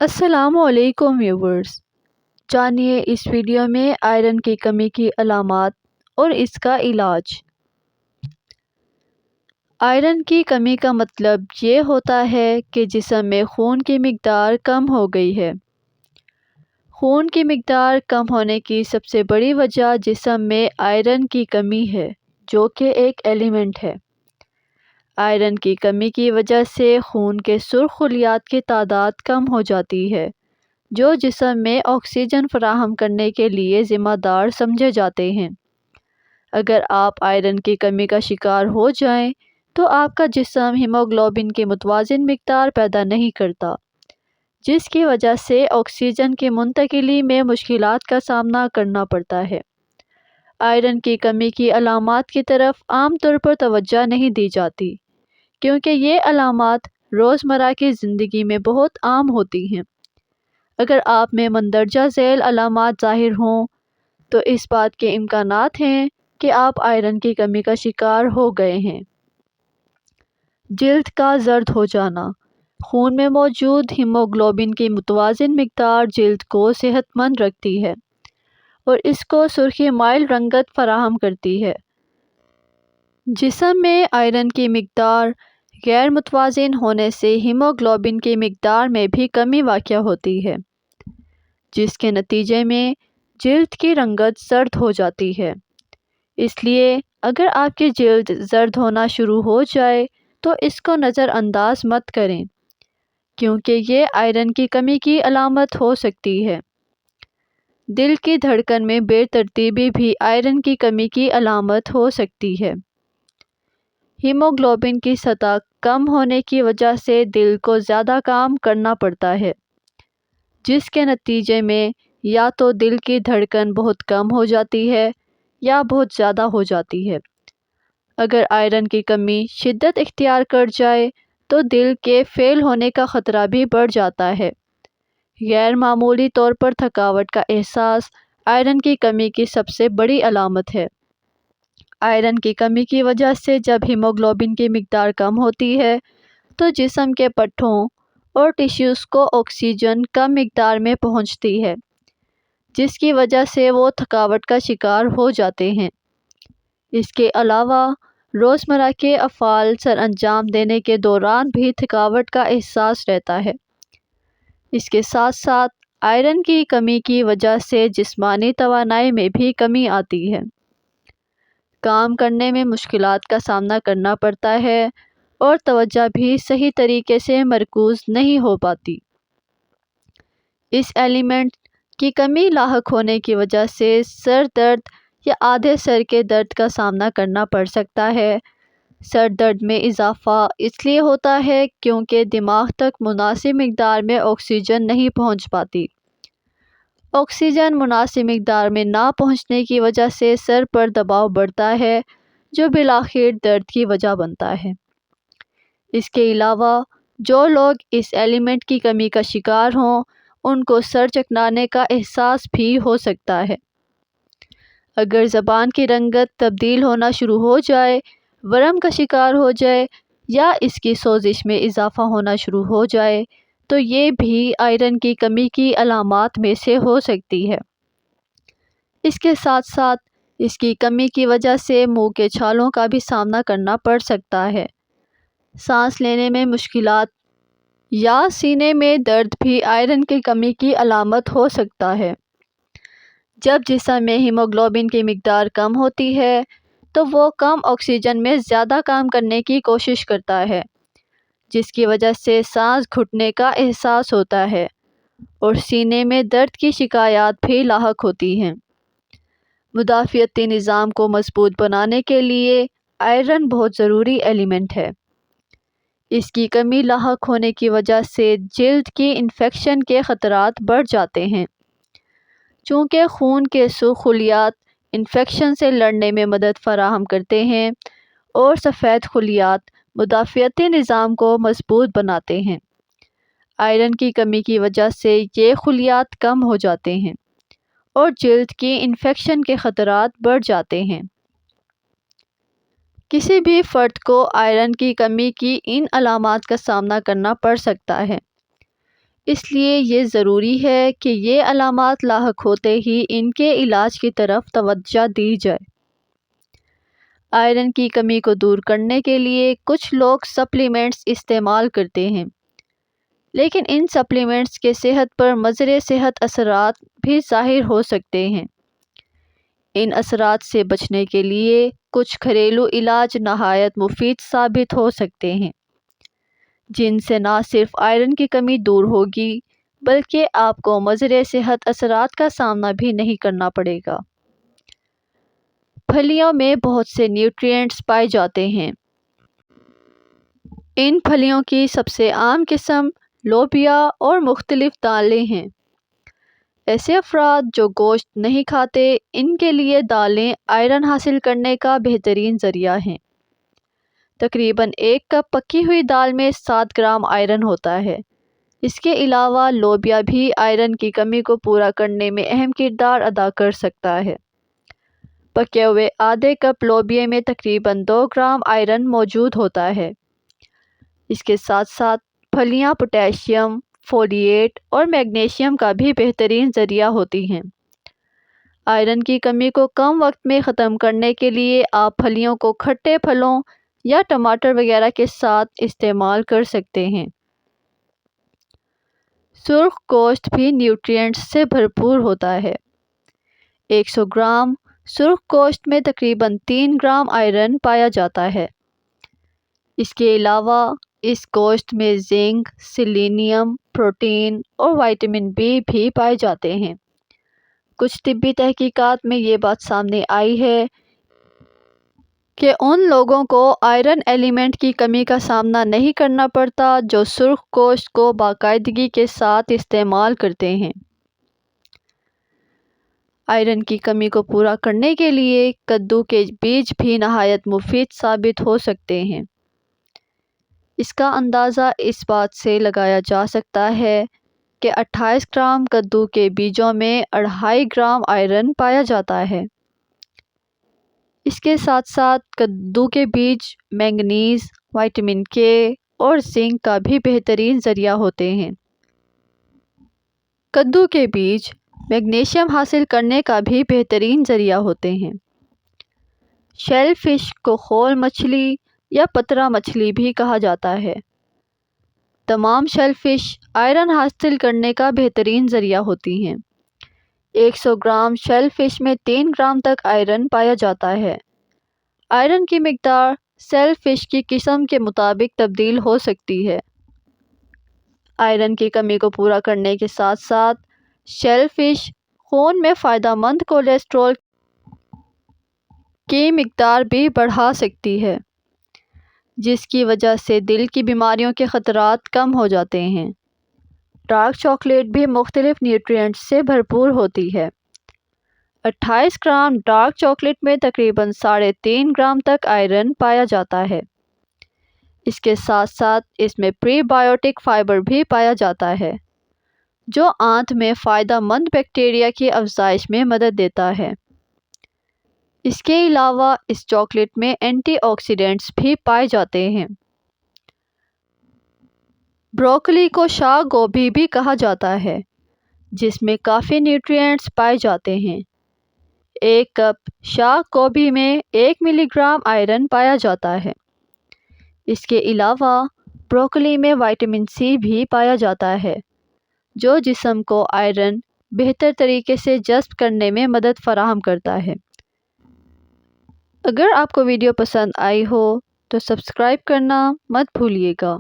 السلام علیکم ویورز، جانیے اس ویڈیو میں آئرن کی کمی کی علامات اور اس کا علاج۔ آئرن کی کمی کا مطلب یہ ہوتا ہے کہ جسم میں خون کی مقدار کم ہو گئی ہے۔ خون کی مقدار کم ہونے کی سب سے بڑی وجہ جسم میں آئرن کی کمی ہے، جو کہ ایک ایلیمنٹ ہے۔ آئرن کی کمی کی وجہ سے خون کے سرخ خلیات کی تعداد کم ہو جاتی ہے، جو جسم میں آکسیجن فراہم کرنے کے لیے ذمہ دار سمجھے جاتے ہیں۔ اگر آپ آئرن کی کمی کا شکار ہو جائیں تو آپ کا جسم ہیموگلوبن کی متوازن مقدار پیدا نہیں کرتا، جس کی وجہ سے آکسیجن کی منتقلی میں مشکلات کا سامنا کرنا پڑتا ہے۔ آئرن کی کمی کی علامات کی طرف عام طور پر توجہ نہیں دی جاتی، کیونکہ یہ علامات روزمرہ کی زندگی میں بہت عام ہوتی ہیں۔ اگر آپ میں مندرجہ ذیل علامات ظاہر ہوں تو اس بات کے امکانات ہیں کہ آپ آئرن کی کمی کا شکار ہو گئے ہیں۔ جلد کا زرد ہو جانا۔ خون میں موجود ہیموگلوبن کی متوازن مقدار جلد کو صحت مند رکھتی ہے اور اس کو سرخی مائل رنگت فراہم کرتی ہے۔ جسم میں آئرن کی مقدار غیر متوازن ہونے سے ہیموگلوبن کی مقدار میں بھی کمی واقع ہوتی ہے، جس کے نتیجے میں جلد کی رنگت زرد ہو جاتی ہے۔ اس لیے اگر آپ کی جلد زرد ہونا شروع ہو جائے تو اس کو نظر انداز مت کریں، کیونکہ یہ آئرن کی کمی کی علامت ہو سکتی ہے۔ دل کی دھڑکن میں بے ترتیبی بھی آئرن کی کمی کی علامت ہو سکتی ہے۔ ہیموگلوبن کی سطح کم ہونے کی وجہ سے دل کو زیادہ کام کرنا پڑتا ہے، جس کے نتیجے میں یا تو دل کی دھڑکن بہت کم ہو جاتی ہے یا بہت زیادہ ہو جاتی ہے۔ اگر آئرن کی کمی شدت اختیار کر جائے تو دل کے فیل ہونے کا خطرہ بھی بڑھ جاتا ہے۔ غیر معمولی طور پر تھکاوٹ کا احساس آئرن کی کمی کی سب سے بڑی علامت ہے۔ آئرن کی کمی کی وجہ سے جب ہیموگلوبن کی مقدار کم ہوتی ہے تو جسم کے پٹھوں اور ٹیشوز کو آکسیجن کم مقدار میں پہنچتی ہے، جس کی وجہ سے وہ تھکاوٹ کا شکار ہو جاتے ہیں۔ اس کے علاوہ روزمرہ کے افعال سر انجام دینے کے دوران بھی تھکاوٹ کا احساس رہتا ہے۔ اس کے ساتھ ساتھ آئرن کی کمی کی وجہ سے جسمانی توانائی میں بھی کمی آتی ہے۔ کام کرنے میں مشکلات کا سامنا کرنا پڑتا ہے اور توجہ بھی صحیح طریقے سے مرکوز نہیں ہو پاتی۔ اس ایلیمنٹ کی کمی لاحق ہونے کی وجہ سے سر درد یا آدھے سر کے درد کا سامنا کرنا پڑ سکتا ہے۔ سر درد میں اضافہ اس لیے ہوتا ہے کیونکہ دماغ تک مناسب مقدار میں آکسیجن نہیں پہنچ پاتی۔ آکسیجن مناسب مقدار میں نہ پہنچنے کی وجہ سے سر پر دباؤ بڑھتا ہے، جو بالآخر درد کی وجہ بنتا ہے۔ اس کے علاوہ جو لوگ اس ایلیمنٹ کی کمی کا شکار ہوں، ان کو سر چکرانے کا احساس بھی ہو سکتا ہے۔ اگر زبان کی رنگت تبدیل ہونا شروع ہو جائے، ورم کا شکار ہو جائے یا اس کی سوزش میں اضافہ ہونا شروع ہو جائے تو یہ بھی آئرن کی کمی کی علامات میں سے ہو سکتی ہے۔ اس کے ساتھ ساتھ اس کی کمی کی وجہ سے منہ کے چھالوں کا بھی سامنا کرنا پڑ سکتا ہے۔ سانس لینے میں مشکلات یا سینے میں درد بھی آئرن کی کمی کی علامت ہو سکتا ہے۔ جب جسم میں ہیموگلوبن کی مقدار کم ہوتی ہے تو وہ کم آکسیجن میں زیادہ کام کرنے کی کوشش کرتا ہے، جس کی وجہ سے سانس گھٹنے کا احساس ہوتا ہے اور سینے میں درد کی شکایات بھی لاحق ہوتی ہیں۔ مدافعتی نظام کو مضبوط بنانے کے لیے آئرن بہت ضروری ایلیمنٹ ہے۔ اس کی کمی لاحق ہونے کی وجہ سے جلد کی انفیکشن کے خطرات بڑھ جاتے ہیں۔ چونکہ خون کے سرخ خلیات انفیکشن سے لڑنے میں مدد فراہم کرتے ہیں اور سفید خلیات مدافعتی نظام کو مضبوط بناتے ہیں، آئرن کی کمی کی وجہ سے یہ خلیات کم ہو جاتے ہیں اور جلد کی انفیکشن کے خطرات بڑھ جاتے ہیں۔ کسی بھی فرد کو آئرن کی کمی کی ان علامات کا سامنا کرنا پڑ سکتا ہے۔ اس لیے یہ ضروری ہے کہ یہ علامات لاحق ہوتے ہی ان کے علاج کی طرف توجہ دی جائے۔ آئرن کی کمی کو دور کرنے کے لیے کچھ لوگ سپلیمنٹس استعمال کرتے ہیں، لیکن ان سپلیمنٹس کے صحت پر مضر صحت اثرات بھی ظاہر ہو سکتے ہیں۔ ان اثرات سے بچنے کے لیے کچھ گھریلو علاج نہایت مفید ثابت ہو سکتے ہیں، جن سے نہ صرف آئرن کی کمی دور ہوگی بلکہ آپ کو مضر صحت اثرات کا سامنا بھی نہیں کرنا پڑے گا۔ پھلیوں میں بہت سے نیوٹرینٹس پائے جاتے ہیں۔ ان پھلیوں کی سب سے عام قسم لوبیا اور مختلف دالیں ہیں۔ ایسے افراد جو گوشت نہیں کھاتے، ان کے لیے دالیں آئرن حاصل کرنے کا بہترین ذریعہ ہیں۔ تقریباً 1 کپ پکی ہوئی دال میں 7 گرام آئرن ہوتا ہے۔ اس کے علاوہ لوبیا بھی آئرن کی کمی کو پورا کرنے میں اہم کردار ادا کر سکتا ہے۔ پکے ہوئے آدھے کپ لوبیا میں تقریباً 2 گرام آئرن موجود ہوتا ہے۔ اس کے ساتھ ساتھ پھلیاں پوٹاشیم، فولیٹ اور میگنیشیم کا بھی بہترین ذریعہ ہوتی ہیں۔ آئرن کی کمی کو کم وقت میں ختم کرنے کے لیے آپ پھلیوں کو کھٹے پھلوں یا ٹماٹر وغیرہ کے ساتھ استعمال کر سکتے ہیں۔ سرخ گوشت بھی نیوٹرینٹس سے بھرپور ہوتا ہے۔ 100 گرام سرخ گوشت میں تقریباً 3 گرام آئرن پایا جاتا ہے۔ اس کے علاوہ اس گوشت میں زنک، سیلینیم، پروٹین اور وٹامن بی بھی پائے جاتے ہیں۔ کچھ طبی تحقیقات میں یہ بات سامنے آئی ہے کہ ان لوگوں کو آئرن ایلیمنٹ کی کمی کا سامنا نہیں کرنا پڑتا جو سرخ گوشت کو باقاعدگی کے ساتھ استعمال کرتے ہیں۔ آئرن کی کمی کو پورا کرنے کے لیے کدو کے بیج بھی نہایت مفید ثابت ہو سکتے ہیں۔ اس کا اندازہ اس بات سے لگایا جا سکتا ہے کہ 28 گرام کدو کے بیجوں میں 2.5 گرام آئرن پایا جاتا ہے۔ اس کے ساتھ ساتھ کدو کے بیج مینگنیز، وٹامن کے اور زنک کا بھی بہترین ذریعہ ہوتے ہیں۔ کدو کے بیج میگنیشیم حاصل کرنے کا بھی بہترین ذریعہ ہوتے ہیں۔ شیل فش کو خول مچھلی یا پترا مچھلی بھی کہا جاتا ہے۔ تمام شیل فش آئرن حاصل کرنے کا بہترین ذریعہ ہوتی ہیں۔ 100 گرام شیل فش میں 3 گرام تک آئرن پایا جاتا ہے۔ آئرن کی مقدار شیل فش کی قسم کے مطابق تبدیل ہو سکتی ہے۔ آئرن کی کمی کو پورا کرنے کے ساتھ ساتھ شیل فش خون میں فائدہ مند کولیسٹرول کی مقدار بھی بڑھا سکتی ہے، جس کی وجہ سے دل کی بیماریوں کے خطرات کم ہو جاتے ہیں۔ ڈارک چاکلیٹ بھی مختلف نیوٹرینٹس سے بھرپور ہوتی ہے۔ 28 گرام ڈارک چاکلیٹ میں تقریباً 3.5 گرام تک آئرن پایا جاتا ہے۔ اس کے ساتھ ساتھ اس میں پری بائیوٹک فائبر بھی پایا جاتا ہے، جو آنت میں فائدہ مند بیکٹیریا کی افزائش میں مدد دیتا ہے۔ اس کے علاوہ اس چاکلیٹ میں اینٹی آکسیڈنٹس بھی پائے جاتے ہیں۔ بروکلی کو شاہ گوبھی بھی کہا جاتا ہے، جس میں کافی نیوٹرینٹس پائے جاتے ہیں۔ 1 کپ شاہ گوبھی میں 1 ملی گرام آئرن پایا جاتا ہے۔ اس کے علاوہ بروکلی میں وٹامن سی بھی پایا جاتا ہے، جو جسم کو آئرن بہتر طریقے سے جذب کرنے میں مدد فراہم کرتا ہے۔ اگر آپ کو ویڈیو پسند آئی ہو تو سبسکرائب کرنا مت بھولیے گا۔